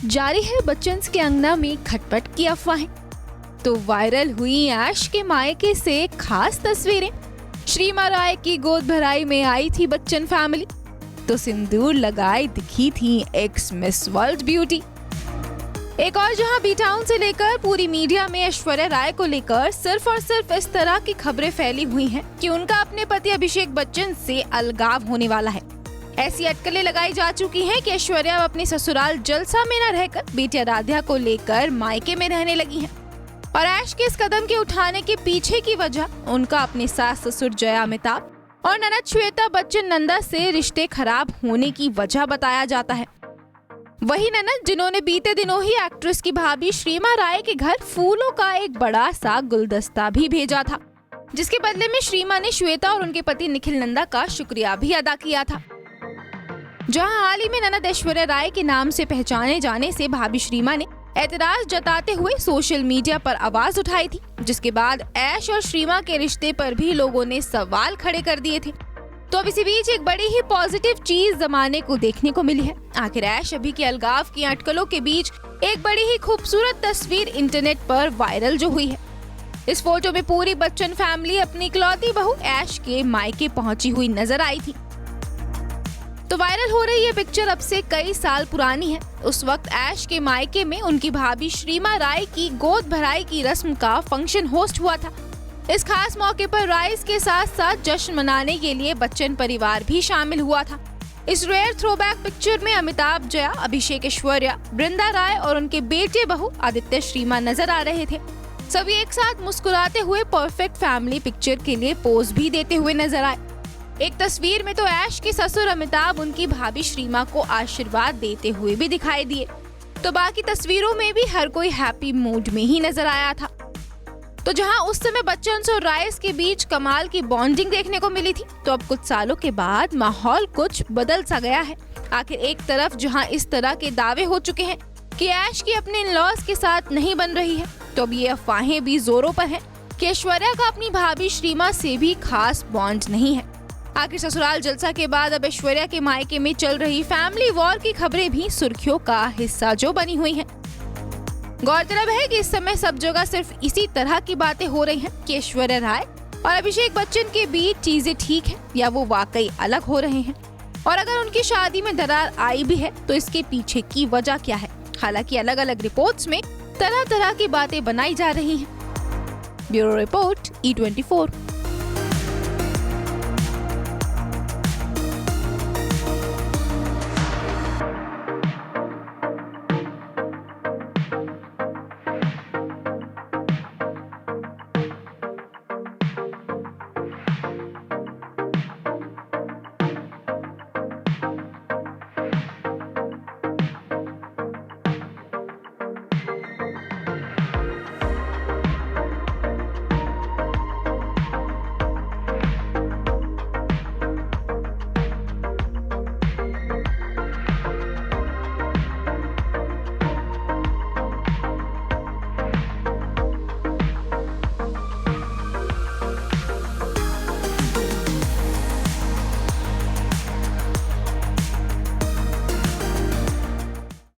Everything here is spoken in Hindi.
जारी है बच्चन के अंगना में खटपट की अफवाहें। तो वायरल हुई ऐश के मायके से खास तस्वीरें। श्रीमा राय की गोद भराई में आई थी बच्चन फैमिली, तो सिंदूर लगाए दिखी थी एक्स मिस वर्ल्ड ब्यूटी। एक और जहां बी टाउन से लेकर पूरी मीडिया में ऐश्वर्या राय को लेकर सिर्फ और सिर्फ इस तरह की खबरें फैली हुई हैं कि उनका अपने पति अभिषेक बच्चन से अलगाव होने वाला है। ऐसी अटकलें लगाई जा चुकी हैं कि ऐश्वर्या अपने ससुराल जलसा में न रहकर बेटी आराध्या को लेकर मायके में रहने लगी हैं। और ऐश के इस कदम के उठाने के पीछे की वजह उनका अपने सास ससुर जया अमिताभ और ननद श्वेता बच्चन नंदा से रिश्ते खराब होने की वजह बताया जाता है। वही ननद जिन्होंने बीते दिनों ही एक्ट्रेस की भाभी श्रीमा राय के घर फूलों का एक बड़ा सा गुलदस्ता भी भेजा था, जिसके बदले में श्रीमा ने श्वेता और उनके पति निखिल नंदा का शुक्रिया भी अदा किया था। जहां हाल ही में ननद ऐश्वर्या राय के नाम से पहचाने जाने से भाभी श्रीमा ने एतराज जताते हुए सोशल मीडिया पर आवाज उठाई थी, जिसके बाद ऐश और श्रीमा के रिश्ते पर भी लोगों ने सवाल खड़े कर दिए थे। तो अब इसी बीच एक बड़ी ही पॉजिटिव चीज जमाने को देखने को मिली है। आखिर ऐश अभी के अलगाव की अटकलों के बीच एक बड़ी ही खूबसूरत तस्वीर इंटरनेट पर वायरल जो हुई है। इस फोटो में पूरी बच्चन फैमिली अपनी इकलौती बहू ऐश के मायके पहुंची हुई नजर आई थी। तो वायरल हो रही ये पिक्चर अब से कई साल पुरानी है। उस वक्त ऐश के मायके में उनकी भाभी श्रीमा राय की गोद भराई की रस्म का फंक्शन होस्ट हुआ था। इस खास मौके पर राइस के साथ साथ जश्न मनाने के लिए बच्चन परिवार भी शामिल हुआ था। इस रेयर थ्रोबैक पिक्चर में अमिताभ, जया, अभिषेक, ऐश्वर्या, बृंदा राय और उनके बेटे बहू आदित्य श्रीमा नजर आ रहे थे। सभी एक साथ मुस्कुराते हुए परफेक्ट फैमिली पिक्चर के लिए पोज भी देते हुए नजर आए। एक तस्वीर में तो ऐश के ससुर अमिताभ उनकी भाभी श्रीमा को आशीर्वाद देते हुए भी दिखाई दिए, तो बाकी तस्वीरों में भी हर कोई हैप्पी मूड में ही नजर आया था। तो जहां उस समय बच्चन और राइस के बीच कमाल की बॉन्डिंग देखने को मिली थी, तो अब कुछ सालों के बाद माहौल कुछ बदल सा गया है। आखिर एक तरफ जहां इस तरह के दावे हो चुके हैं कि ऐश की अपने इन-लॉज के साथ नहीं बन रही है, तो अब ये अफवाहें भी जोरों पर हैं कि ऐश्वर्या का अपनी भाभी श्रीमा से भी खास बॉन्ड नहीं है। आखिर ससुराल जलसा के बाद अब ऐश्वर्या के मायके में चल रही फैमिली वॉर की खबरें भी सुर्खियों का हिस्सा जो बनी हुई हैं। गौरतलब है कि इस समय सब जगह सिर्फ इसी तरह की बातें हो रही हैं कि ऐश्वर्या राय और अभिषेक बच्चन के बीच चीजें ठीक है या वो वाकई अलग हो रहे हैं, और अगर उनकी शादी में दरार आई भी है तो इसके पीछे की वजह क्या है। हालांकि अलग अलग रिपोर्ट्स में तरह तरह की बातें बनाई जा रही हैं। Bureau report E24।